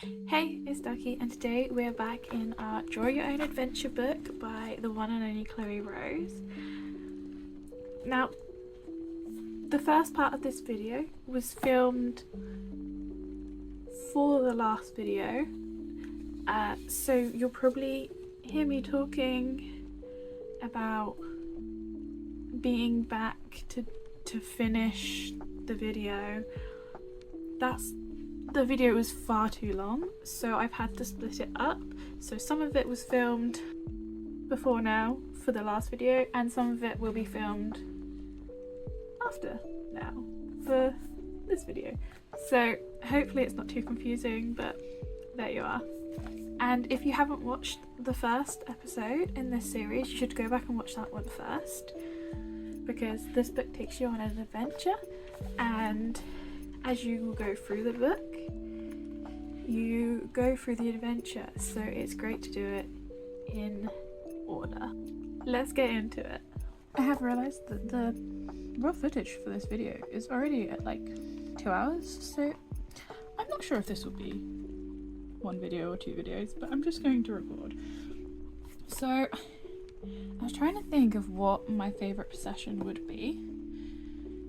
Hey, it's Ducky, and today we're back in our Draw Your Own Adventure book by the one and only Chloe Rose. Now, the first part of this video was filmed for the last video, so you'll probably hear me talking about being back to finish the video. The video was far too long, so I've had to split it up. So some of it was filmed before now for the last video, and some of it will be filmed after now for this video. So hopefully it's not too confusing, but there you are. And if you haven't watched the first episode in this series, you should go back and watch that one first, because this book takes you on an adventure, and as you go through the book, you go through the adventure, so it's great to do it in order. Let's get into it. I have realised that the raw footage for this video is already at like 2 hours, so I'm not sure if this will be one video or 2 videos, but I'm just going to record. So I was trying to think of what my favourite possession would be,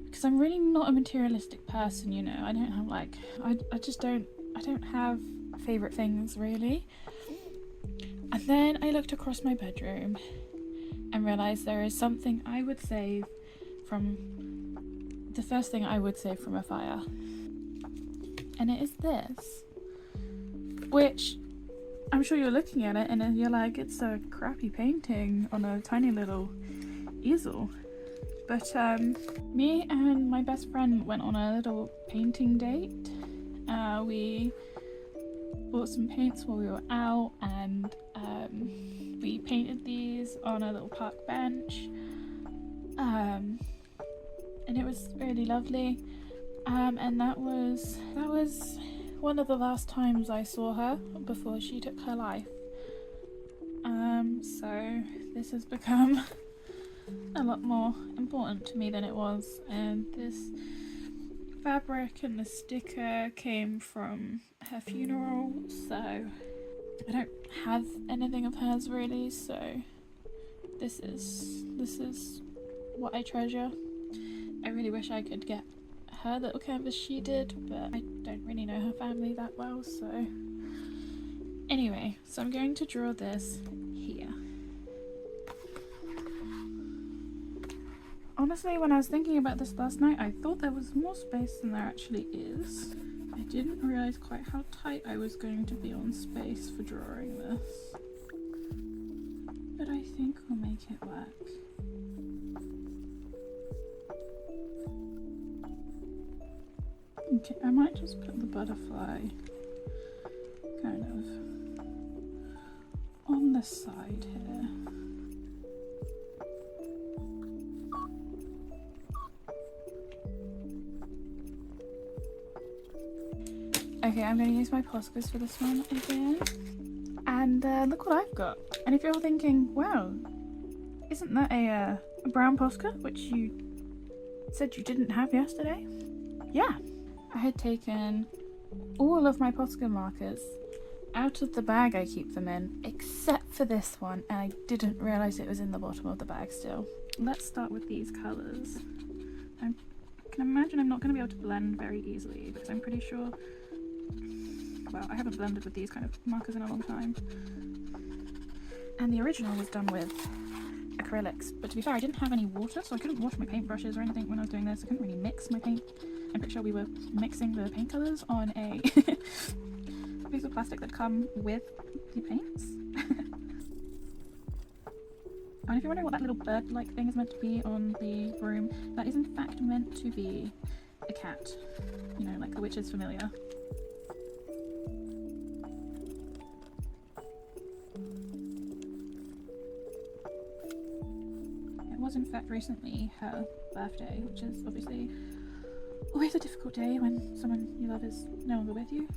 because I'm really not a materialistic person, you know. I don't have like, I don't have favourite things really. And then I looked across my bedroom and realised there is something I would save from, the first thing I would save from a fire. And it is this, which I'm sure you're looking at it and you're like, it's a crappy painting on a tiny little easel. But me and my best friend went on a little painting date. We bought some paints while we were out, and we painted these on a little park bench, and it was really lovely. And that was one of the last times I saw her before she took her life. So this has become a lot more important to me than it was, and this fabric and the sticker came from her funeral, so I don't have anything of hers really, so this is what I treasure. I really wish I could get her little canvas she did, but I don't really know her family that well, so anyway, so I'm going to draw this here. Honestly, when I was thinking about this last night, I thought there was more space than there actually is. I didn't realise quite how tight I was going to be on space for drawing this, but I think we'll make it work. Okay, I might just put the butterfly kind of on the side here. Okay, I'm going to use my Poscas for this one again. And look what I've got. And if you're thinking, wow, isn't that a brown Posca, which you said you didn't have yesterday? Yeah, I had taken all of my Posca markers out of the bag I keep them in, except for this one, and I didn't realise it was in the bottom of the bag still. Let's start with these colours. I can imagine I'm not going to be able to blend very easily, because I'm pretty sure, well, I haven't blended with these kind of markers in a long time. And the original was done with acrylics, but to be fair, I didn't have any water, so I couldn't wash my paintbrushes or anything when I was doing this. I couldn't really mix my paint. I'm pretty sure we were mixing the paint colours on a piece of plastic that come with the paints. And if you're wondering what that little bird-like thing is meant to be on the broom, that is in fact meant to be a cat. You know, like the witch is familiar. It was in fact recently her birthday, which is obviously always a difficult day when someone you love is no longer with you.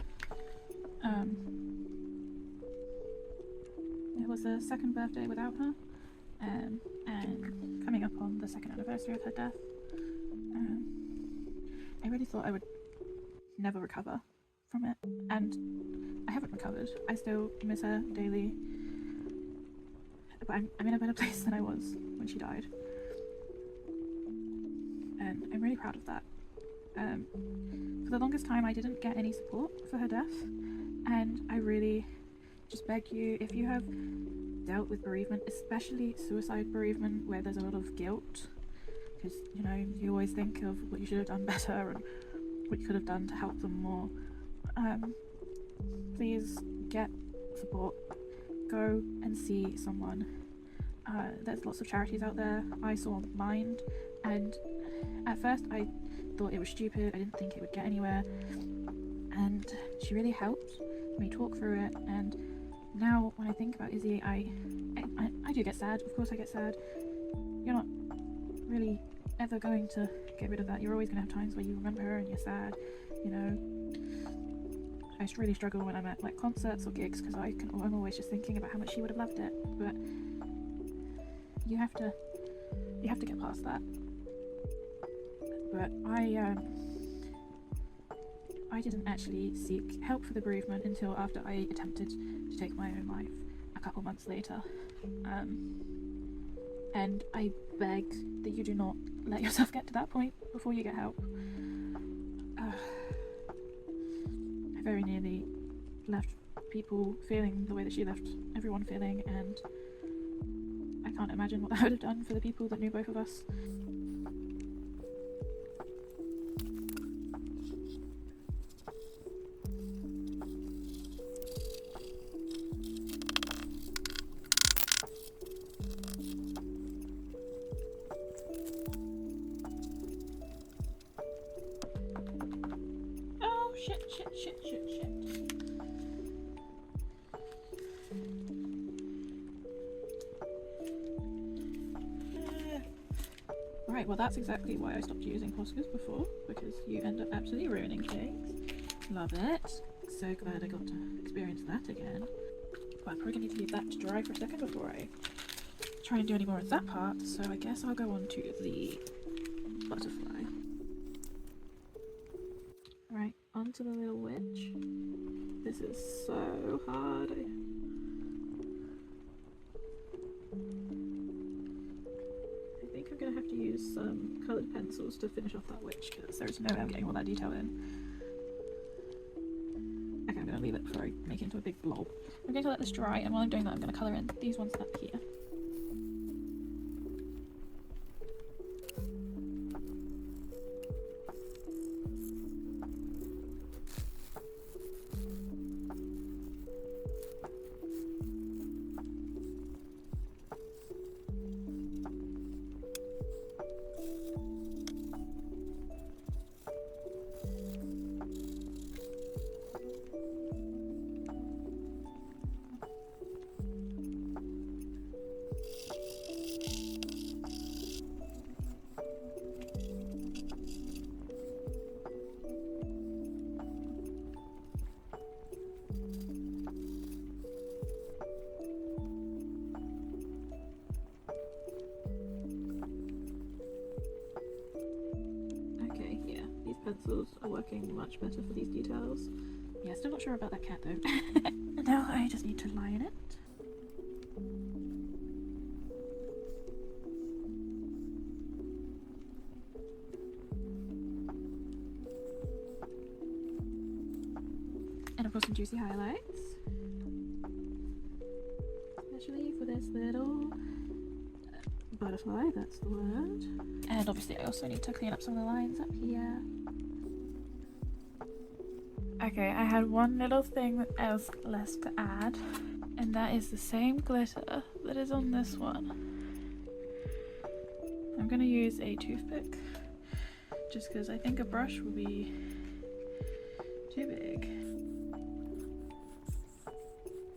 It was the second birthday without her, and coming up on the second anniversary of her death. I really thought I would never recover from it, and I recovered. I still miss her daily, but I'm in a better place than I was when she died, and I'm really proud of that. For the longest time I didn't get any support for her death, and I really just beg you, if you have dealt with bereavement, especially suicide bereavement where there's a lot of guilt, because you know, you always think of what you should have done better and what you could have done to help them more, please get support. Go and see someone. There's lots of charities out there. I saw Mind, and at first I thought it was stupid. I didn't think it would get anywhere, and she really helped me talk through it. And now when I think about Izzy, I do get sad. Of course I get sad. You're not really ever going to get rid of that. You're always going to have times where you remember her and you're sad, you know. I really struggle when I'm at like concerts or gigs, because I'm always just thinking about how much she would have loved it. But you have to get past that. But I didn't actually seek help for the bereavement until after I attempted to take my own life a couple months later. And I beg that you do not let yourself get to that point before you get help. I very nearly left people feeling the way that she left everyone feeling, and I can't imagine what that would have done for the people that knew both of us. Shit. Right, well that's exactly why I stopped using Poscas before, because you end up absolutely ruining things. Love it. So glad I got to experience that again. But I'm probably going to need to leave that to dry for a second before I try and do any more of that part, so I guess I'll go on to the butterfly. Right, onto the little witch. This is so hard. I think I'm going to have to use some coloured pencils to finish off that witch, because there's no way I'm getting all that detail in. Okay, I'm going to leave it before I make it into a big blob. I'm going to let this dry, and while I'm doing that I'm going to colour in these ones up here. Pencils are working much better for these details. Yeah, still not sure about that cat though. Now I just need to line it. And of course some juicy highlights. Especially for this little butterfly, that's the word. And obviously I also need to clean up some of the lines up here. Okay, I had one little thing else left to add, and that is the same glitter that is on this one. I'm going to use a toothpick, just because I think a brush will be too big.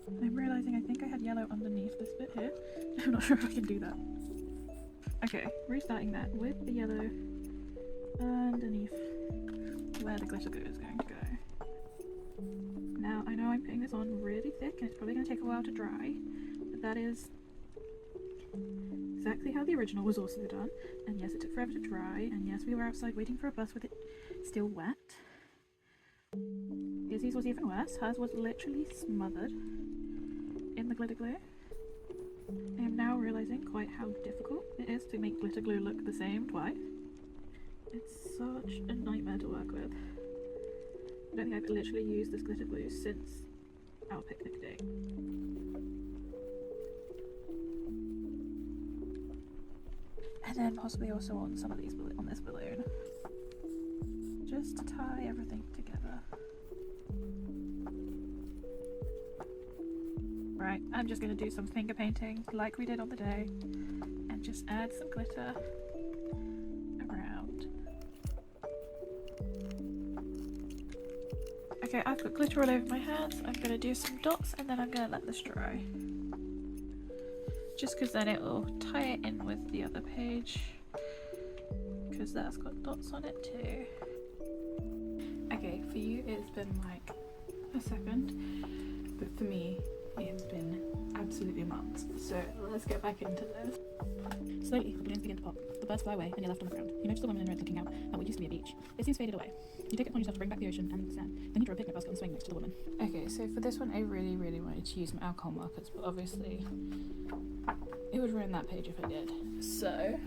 I'm realising I think I had yellow underneath this bit here. I'm not sure if I can do that. Okay, restarting that with the yellow underneath where the glitter glue is going to go. Now, I know I'm putting this on really thick and it's probably going to take a while to dry, but that is exactly how the original was also done. And yes, it took forever to dry, and yes, we were outside waiting for a bus with it still wet. Lizzie's was even worse. Hers was literally smothered in the glitter glue. I am now realising quite how difficult it is to make glitter glue look the same twice. It's such a nightmare to work with. I don't think I've literally used this glitter glue since our picnic day. And then possibly also on some of these, on this balloon. Just to tie everything together. Right, I'm just going to do some finger painting like we did on the day and just add some glitter around. Okay, I've got glitter all over my hands. I'm going to do some dots and then I'm going to let this dry. Just because then it will tie it in with the other page, because that's got dots on it too. Okay, for you it's been like a second, but for me it's been absolutely months. So let's get back into this. Slowly, the balloons begin to pop. The birds fly away and you're left on the ground. You notice the woman in red looking out at what used to be a beach. It seems faded away. You take it upon yourself to bring back the ocean and the sand. Then you draw a picnic basket on the swing next to the woman. Okay, so for this one I really wanted to use some alcohol markers, but obviously it would ruin that page if I did. So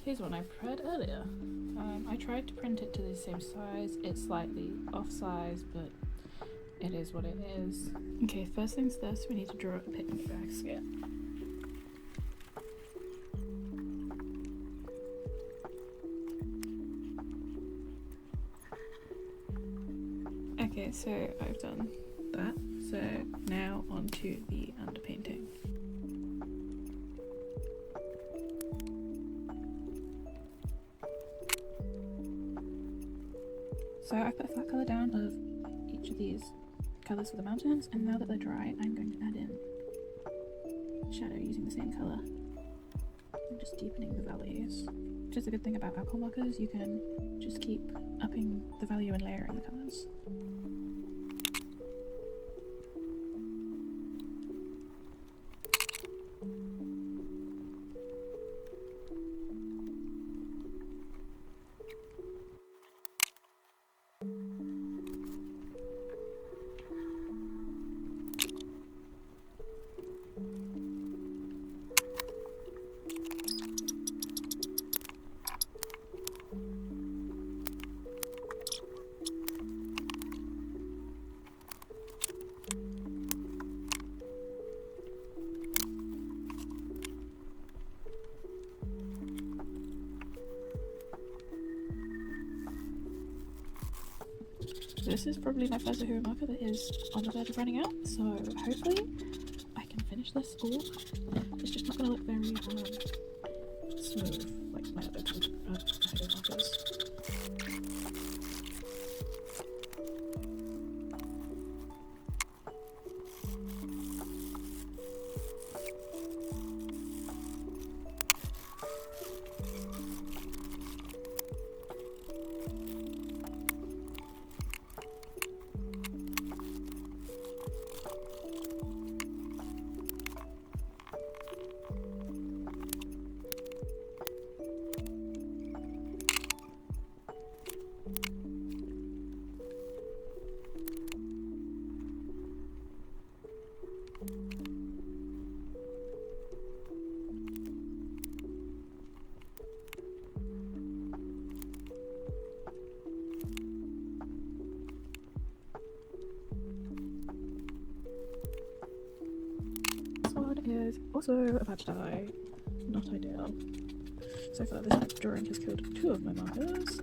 here's one I prepared earlier. I tried to print it to the same size. It's slightly off size, but it is what it is. Okay, first things first, we need to draw a picnic basket. Okay, so I've done that. So now on to the underpainting. So I've put a flat colour down of each of these colours for the mountains, and now that they're dry I'm going to add in shadow using the same colour and just deepening the values. Which is a good thing about alcohol markers, you can just keep upping the value and layering the colours. This is probably my first Hero marker that is on the verge of running out, so hopefully I can finish this all. It's just not going to look very smooth like my other Hero markers. Is also about to die. Not ideal. So far this drawing has killed 2 of my markers.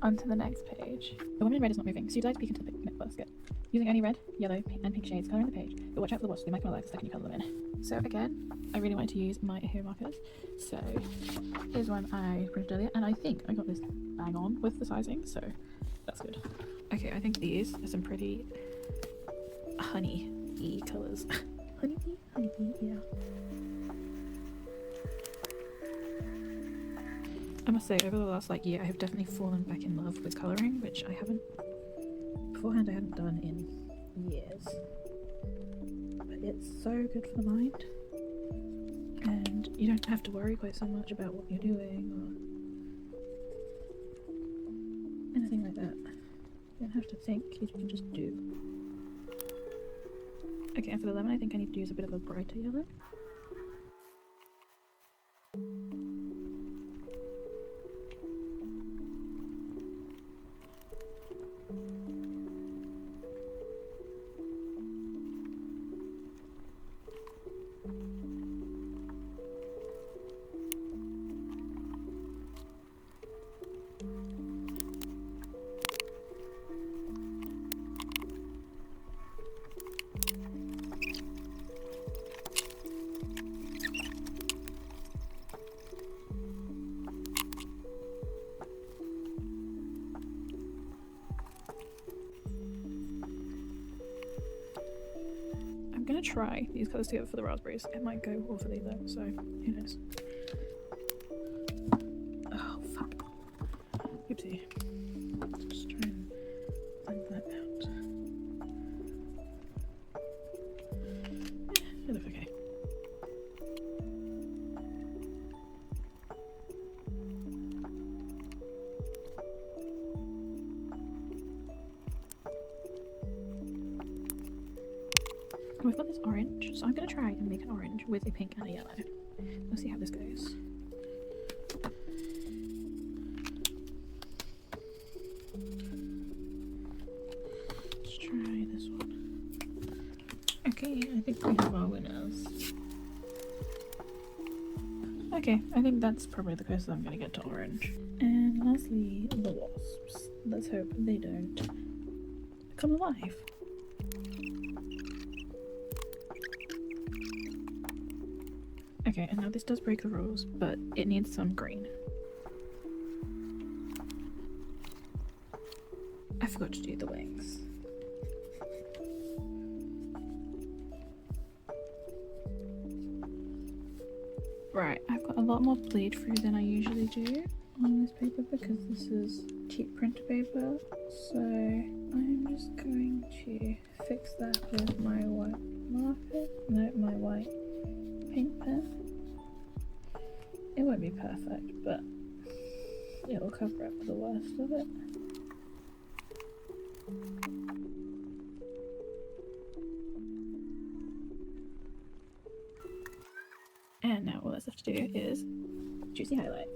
onto the next page. The woman in red is not moving, so you'd like to peek into the picnic basket. Using only red, yellow, and pink shades colouring the page, but watch out for the wasps, they might come alive the second you colour them in. So again, I really wanted to use my hair markers, so here's one I printed earlier, and I think I got this bang on with the sizing, so that's good. Okay, I think these are some pretty honey-y colours. Honeybee, yeah. I must say, over the last year, I have definitely fallen back in love with colouring, which I haven't beforehand. I hadn't done in years. But it's so good for the mind, and you don't have to worry quite so much about what you're doing or anything like that. You don't have to think; you can just do. Okay, and for the lemon, I think I need to use a bit of a brighter yellow. I'm gonna try these colours together for the raspberries. It might go awfully though, so who knows. Oh fuck. Oopsie. Let's just try and blend that out. It looks okay. We've got this orange, so I'm going to try and make an orange with a pink and a yellow. We'll see how this goes. Let's try this one. Okay, I think we have our winners. Okay, I think that's probably the closest I'm going to get to orange. And lastly, the wasps. Let's hope they don't come alive. Okay, and now this does break the rules, but it needs some green. I forgot to do the wings. Right, I've got a lot more bleed through than I usually do on this paper because this is cheap printer paper. So I'm just going to fix that with my white marker, no, my white paint pen. It won't be perfect, but it will cover up the worst of it. And now all that's left to do is juicy highlight.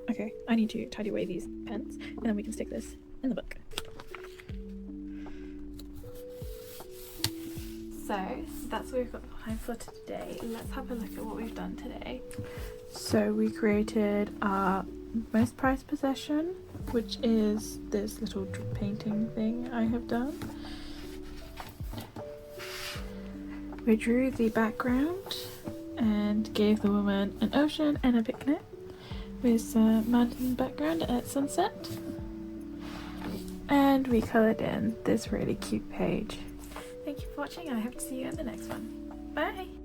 Okay, I need to tidy away these pens and then we can stick this in the book. So that's what we've got time for today. Let's have a look at what we've done today. So we created our most prized possession, which is this little painting thing I have done. We drew the background and gave the woman an ocean and a picnic with some mountain background at sunset. And we coloured in this really cute page. Thank you for watching and I hope to see you in the next one. Bye!